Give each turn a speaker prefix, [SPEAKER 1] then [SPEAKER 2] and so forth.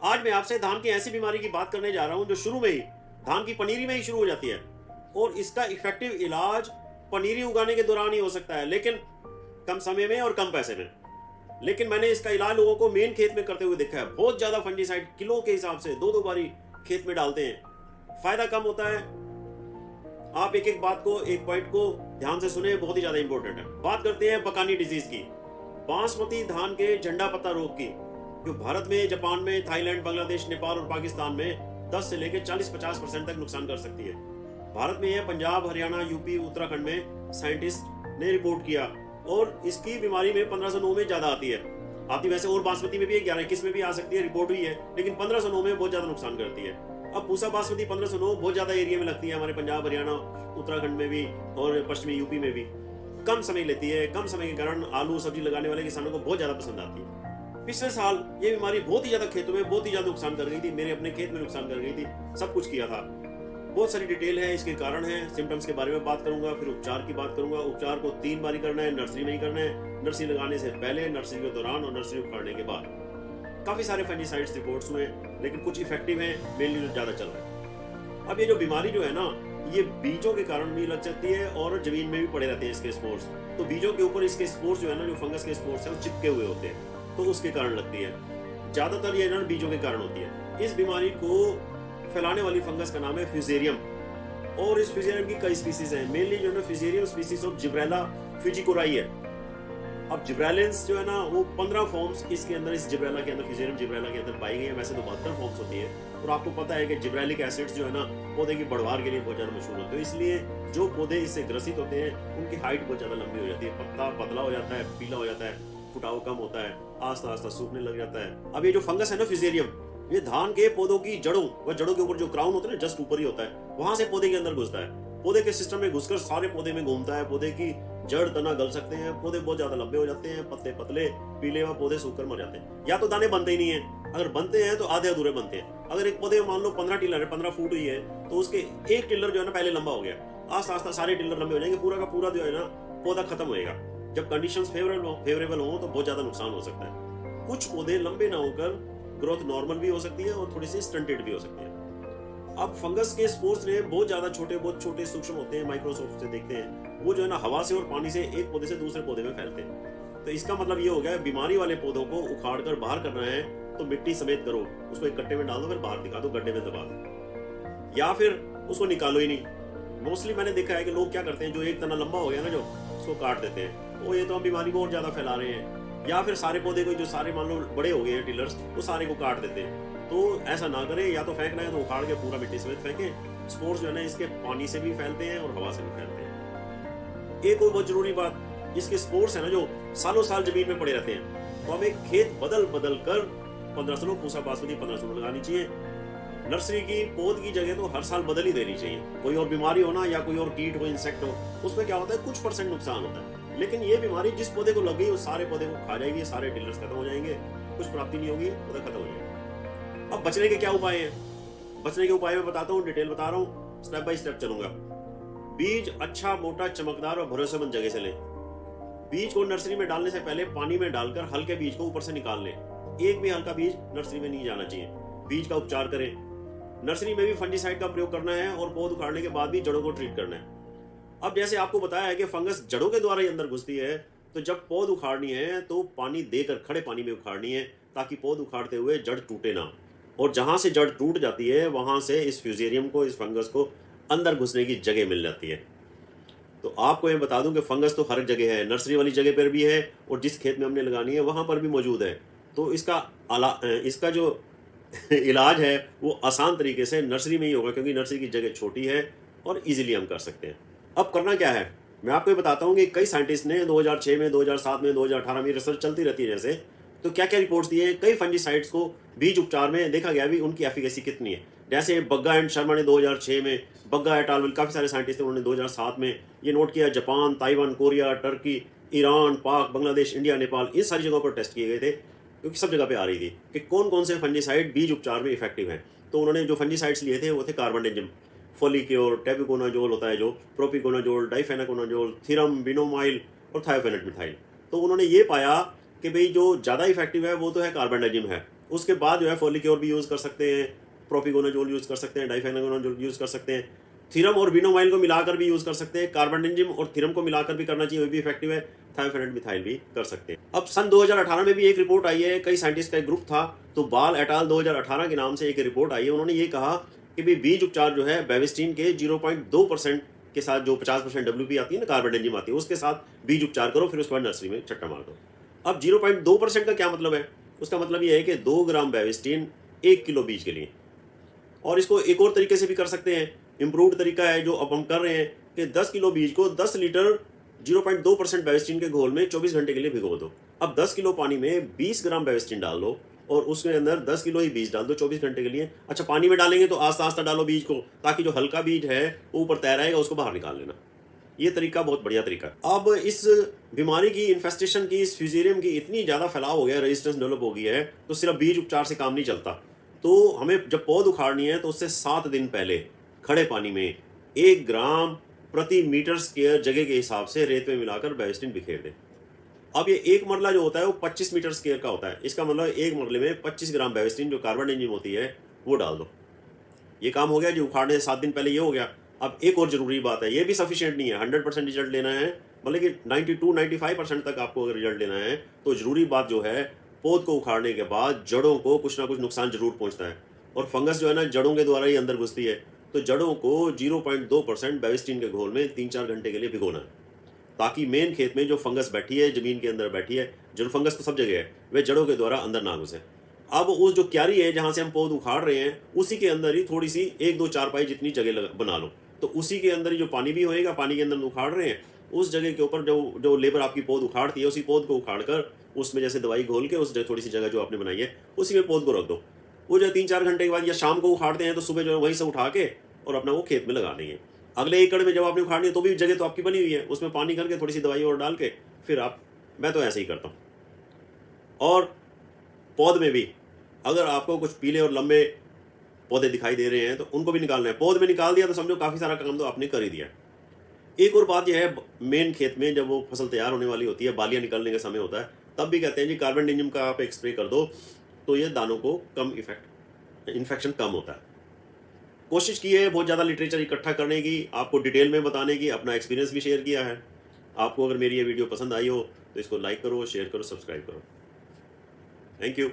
[SPEAKER 1] आज मैं आपसे धान की ऐसी बीमारी की बात करने जा रहा हूं जो शुरू में ही धान की पनीरी में ही शुरू हो जाती है और इसका इफेक्टिव इलाज पनीरी उगाने के दौरान ही हो सकता है, लेकिन कम समय में और कम पैसे में। लेकिन मैंने इसका इलाज लोगों को मेन खेत में करते हुए देखा है। बहुत ज्यादा फंजीसाइड किलो के हिसाब से दो दो बारी खेत में डालते हैं, फायदा कम होता है। आप एक एक बात को, एक पॉइंट को ध्यान से सुने, बहुत ही ज्यादा इंपॉर्टेंट है। बात करते हैं बकानी डिजीज की, बासमती धान के झंडा पत्ता रोग की, जो भारत में, जापान में, थाईलैंड, बांग्लादेश, नेपाल और पाकिस्तान में 10 से लेकर 40-50% तक नुकसान कर सकती है। भारत में यह पंजाब, हरियाणा, यूपी, उत्तराखंड में साइंटिस्ट ने रिपोर्ट किया और इसकी बीमारी में 1509 में ज्यादा आती है वैसे, और बासमती में भी 11-21 में भी आ सकती है, रिपोर्ट हुई है, लेकिन 1509 में बहुत ज्यादा नुकसान करती है। अब पूसा बासमती 1509 बहुत ज्यादा एरिया में लगती है, हमारे पंजाब, हरियाणा, उत्तराखंड में भी और पश्चिमी यूपी में भी। कम समय लेती है, कम समय के कारण आलू सब्जी लगाने वाले किसानों को बहुत ज्यादा पसंद आती है। पिछले साल ये बीमारी बहुत ही ज्यादा खेतों में बहुत ही ज्यादा नुकसान कर गई थी, मेरे अपने खेत में नुकसान कर गई थी, सब कुछ किया था। बहुत सारी डिटेल है, इसके कारण है, सिम्टम्स के बारे में बात करूंगा, फिर उपचार की बात करूंगा। उपचार को 3 बारी करना है, नर्सरी में ही करना है, नर्सरी लगाने से पहले, नर्सरी के दौरान और नर्सरी उखाड़ने के बाद। काफी सारे फंजीसाइड्स रिपोर्ट्स हुए, लेकिन कुछ इफेक्टिव है, मेनली जो ज्यादा चल रहा है। अब ये जो बीमारी जो है ना, ये बीजों के कारण भी लग सकती है और जमीन में भी पड़े रहते हैं इसके स्पोर्स। तो बीजों के ऊपर इसके स्पोर्स जो है ना, जो फंगस के स्पोर्स है, वो चिपके हुए होते हैं, तो उसके कारण लगती है। ज्यादातर ये ना बीजों के कारण होती है। इस बीमारी को फैलाने वाली फंगस का नाम है फ्यूजेरियम, और इस फ्यूजेरियम की कई स्पीसीज हैं। मेनली जो है ना फ्यूजेरियम स्पीसीज ऑफ जिब्रेला फ्यूजिकोराई है। अब जिब्रेलिन्स जो है ना, वो 15 फॉर्म्स इसके अंदर, इस जिब्रेला के अंदर, फ्यूजेरियम जिब्रेला के अंदर पाई गई है। वैसे तो 72 फॉर्म्स होती है, और आपको पता है कि जिब्रेलिक एसिड्स जो है ना, पौधे की बढ़वार के लिए बहुत ज्यादा मशहूर होते हैं। इसलिए जो पौधे इससे ग्रसित होते हैं उनकी हाइट बहुत ज्यादा लंबी हो जाती है, पत्ता पतला हो जाता है, पीला हो जाता है, फुटाव कम होता है, आस्ता आस्ता सूखने लग जाता है। अब ये जो फंगस है ना फ्यूजेरियम, ये धान के पौधों की जड़ों व जड़ों के ऊपर जो क्राउन होता है ना, जस्ट ऊपर ही होता है, वहां से पौधे के अंदर घुसता है। पौधे के सिस्टम में घुसकर सारे पौधे में घूमता है। पौधे की जड़ तना गल सकते हैं, पौधे बहुत ज्यादा लंबे हो जाते हैं, पत्ते पतले, पीले व पौधे सूखकर मर जाते हैं, या तो दाने बनते ही नहीं है। अगर बनते हैं तो आधे अधूरे बनते हैं। अगर एक पौधे मान लो 15 टिलर है, 15 फुट हुई है, तो उसके एक टिलर जो है ना पहले लंबा हो गया, आस्ता आस्ता सारे टिलर लंबे हो जाएंगे, पूरा का पूरा जो है ना पौधा खत्म होएगा। जब कंडीशंस फेवरेबल हो तो बहुत ज्यादा नुकसान हो सकता है। कुछ पौधे लंबे ना होकर ग्रोथ नॉर्मल भी हो सकती है और थोड़ी सी स्टंटेड भी हो सकती है। अब फंगस के स्पोर्स ने बहुत छोटे सूक्ष्म होते हैं, माइक्रोस्कोप से देखते हैं, वो जो है ना हवा से और पानी से एक पौधे से दूसरे पौधे में फैलते हैं। तो इसका मतलब ये हो गया, बीमारी वाले पौधों को उखाड़ कर बाहर करना है तो मिट्टी समेत करो, उसको एक कट्टे में डाल दो, फिर बाहर दिखा दो, गड्ढे में दबा दो, या फिर उसको निकालो ही नहीं। मोस्टली मैंने देखा है कि लोग क्या करते हैं, जो एक तना लंबा हो गया ना, जो उसको काट देते हैं, वो ये तो हम बीमारी को और ज्यादा फैला रहे हैं। या फिर सारे पौधे को, जो सारे मान लो बड़े हो गए हैं टिलर्स, वो सारे को काट देते हैं। तो ऐसा ना करें, या तो फेंकना है तो उखाड़ के पूरा मिट्टी समेत फेंकें। स्पोर्स जो है ना, इसके पानी से भी फैलते हैं और हवा से भी फैलते हैं। एक और बहुत जरूरी बात, इसके स्पोर्स है ना, जो सालों साल जमीन में पड़े रहते हैं, तो हमें खेत बदल बदल कर 1500 पूसा बासमती 1500 लगानी चाहिए। नर्सरी की पौध की जगह तो हर साल बदल ही देनी चाहिए। कोई और बीमारी हो ना, या कोई और कीट हो, इंसेक्ट हो, उसमें क्या होता है, कुछ % नुकसान होता है, लेकिन ये बीमारी जिस पौधे को लग गई, वो सारे पौधे को खा जाएगी, सारे टिलर्स खत्म हो जाएंगे, कुछ प्राप्ति नहीं होगी, पौधा खत्म हो जाएगा। अब बचने के क्या उपाय हैं? बचने के उपाय मैं बताता हूँ, डिटेल बता रहा हूँ, स्टेप बाय स्टेप चलूंगा। बीज अच्छा, मोटा, चमकदार और भरोसेमंद जगह से लें। बीज को नर्सरी में डालने से पहले पानी में डालकर हल्के बीज को ऊपर से निकाल लें। एक भी हल्का बीज नर्सरी में नहीं जाना चाहिए। बीज का उपचार करें। नर्सरी में भी फंजीसाइड का प्रयोग करना है और पौध उखाड़ने के बाद भी जड़ों को ट्रीट करना है। अब जैसे आपको बताया है कि फंगस जड़ों के द्वारा ही अंदर घुसती है, तो जब पौध उखाड़नी है तो पानी देकर खड़े पानी में उखाड़नी है, ताकि पौध उखाड़ते हुए जड़ टूटे ना, और जहां से जड़ टूट जाती है वहां से इस फ्यूजेरियम को, इस फंगस को अंदर घुसने की जगह मिल जाती है। तो आपको मैं बता दूं कि फंगस तो हर जगह है, नर्सरी वाली जगह पर भी है और जिस खेत में हमने लगानी है वहां पर भी मौजूद है। तो इसका जो इलाज है वो आसान तरीके से नर्सरी में ही होगा, क्योंकि नर्सरी की जगह छोटी है और इजीली हम कर सकते हैं। अब करना क्या है, मैं आपको ये बताता हूँ कि कई साइंटिस्ट ने 2006 में, 2007 में, 2018 में रिसर्च चलती रहती है जैसे, तो क्या क्या रिपोर्ट्स दी है। कई फंजीसाइड्स को बीज उपचार में देखा गया भी उनकी एफिकेसी कितनी है। जैसे बग्गा एंड शर्मा ने 2006 में, बग्गा एट आल, काफ़ी सारे साइंटिस्ट थे, उन्होंने 2007 में ये नोट किया। Japan, Taiwan, Korea, Turkey, Iran, पाक, बांग्लादेश, इंडिया, नेपाल, इन सारी जगहों पर टेस्ट किए गए थे, क्योंकि सब जगह पे आ रही थी कि कौन कौन से फंजीसाइड बीज उपचार में इफेक्टिव हैं। तो उन्होंने जो फंजीसाइड्स लिए थे वो थे कार्बेंडाजिम, फोलिक्योर, टेबुकोनाजोल होता है जो, प्रोपिकोनाजोल, डाइफेनाकोनाजोल, थीरम, बिनोमाइल और थायोफेनेट मिथाइल। तो उन्होंने ये पाया कि भाई जो ज़्यादा इफेक्टिव है वो तो है कार्बेंडाजिम है, उसके बाद जो है फोलिक्योर भी यूज़ कर सकते हैं, प्रोपिकोनाजोल यूज़ कर सकते हैं, डाइफेनाकोनाजोल यूज़ कर सकते हैं, थीरम और विनोमाइल को मिलाकर भी यूज़ कर सकते हैं, कार्बेंडाजिम और थीरम को मिलाकर भी करना चाहिए, वो भी इफेक्टिव है, थायोफेनेट मिथाइल भी कर सकते हैं। अब सन 2018 में भी एक रिपोर्ट आई है, कई साइंटिस्ट का एक ग्रुप था, तो बाल एट अल 2018 के नाम से एक रिपोर्ट आई है। उन्होंने ये कहा कि भी बीज उपचार जो है बेविस्टिन के 0.2% के साथ, जो 50% WP आती है ना, कार्बेंडाजिम आती है, उसके साथ बीज उपचार करो, फिर उसके बाद नर्सरी में छट्टा मार दो। अब 0.2% का क्या मतलब है? उसका मतलब ये है कि 2 ग्राम बेविस्टिन 1 किलो बीज के लिए। और इसको एक और तरीके से भी कर सकते हैं, इम्प्रूव्ड तरीका है जो अब हम कर रहे हैं कि 10 किलो बीज को 10 लीटर 0.2% बेविस्टिन के घोल में 24 घंटे के लिए भिगो दो। अब 10 किलो पानी में 20 ग्राम बेविस्टिन डाल दो और उसके अंदर 10 किलो ही बीज डाल दो 24 घंटे के लिए। अच्छा, पानी में डालेंगे तो आस्ता आस्ता डालो बीज को, ताकि जो हल्का बीज है वो ऊपर तैर आएगा, उसको बाहर निकाल लेना। ये तरीका बहुत बढ़िया तरीका है। अब इस बीमारी की, इन्फेस्टेशन की, इस फ्यूजेरियम की इतनी ज़्यादा फैलाव हो गया, रेजिस्टेंस डेवलप हो गई है, तो सिर्फ बीज उपचार से काम नहीं चलता। तो हमें जब पौध उखाड़नी है तो उससे 7 दिन पहले खड़े पानी में 1 ग्राम प्रति मीटर स्क्वायर जगह के हिसाब से रेत में मिलाकर बेविस्टिन बिखेर दें। अब ये एक मरला जो होता है वो 25 मीटर स्क्वायर का होता है। इसका मतलब एक मरले में 25 ग्राम बेविस्टिन जो कार्बेंडाजिम होती है वो डाल दो। ये काम हो गया जो उखाड़ने से 7 दिन पहले, ये हो गया। अब एक और जरूरी बात है, ये भी सफिशिएंट नहीं है। 100% रिजल्ट लेना है, मतलब कि 92-95% तक आपको अगर रिजल्ट लेना है तो जरूरी बात जो है, पौध को उखाड़ने के बाद जड़ों को कुछ ना कुछ नुकसान जरूर पहुंचता है, और फंगस जो है ना जड़ों के द्वारा ही अंदर घुसती है। तो जड़ों को 0.2% बेविस्टिन के घोल में 3-4 घंटे के लिए भिगोना है, ताकि मेन खेत में जो फंगस बैठी है, जमीन के अंदर बैठी है, जो फंगस तो सब जगह है, वे जड़ों के द्वारा अंदर ना घुसे। अब उस जो क्यारी है जहाँ से हम पौध उखाड़ रहे हैं, उसी के अंदर ही थोड़ी सी 1-2 चारपाई जितनी जगह बना लो, तो उसी के अंदर ही जो पानी भी होएगा, पानी के अंदर उखाड़ रहे हैं, उस जगह के ऊपर जो जो लेबर आपकी पौध उखाड़ती है, उसी पौध को उखाड़ कर उसमें जैसे दवाई घोल के उस थोड़ी सी जगह जो आपने बनाई है उसी में पौध को रख दो। वो जो 3-4 घंटे के बाद या शाम को उखाड़ते हैं तो सुबह जो है वहीं से उठा के और अपना वो खेत में लगा देंगे। अगले एकड़ में जब आपने उखाड़नी है तो भी जगह तो आपकी बनी हुई है, उसमें पानी करके थोड़ी सी दवाई और डाल के फिर आप, मैं तो ऐसे ही करता हूँ। और पौध में भी अगर आपको कुछ पीले और लंबे पौधे दिखाई दे रहे हैं तो उनको भी निकालना है। पौध में निकाल दिया तो समझो काफ़ी सारा काम तो आपने कर ही दिया। एक और बात यह है, मेन खेत में जब वो फसल तैयार होने वाली होती है, बालियाँ निकलने का समय होता है, तब भी कहते हैं जी कार्बेंडाजिम का आप एक स्प्रे कर दो तो ये दानों को कम इन्फेक्शन कम होता है। कोशिश की है बहुत ज़्यादा लिटरेचर इकट्ठा करने की, आपको डिटेल में बताने की, अपना एक्सपीरियंस भी शेयर किया है। आपको अगर मेरी ये वीडियो पसंद आई हो तो इसको लाइक करो, शेयर करो, सब्सक्राइब करो। Thank you.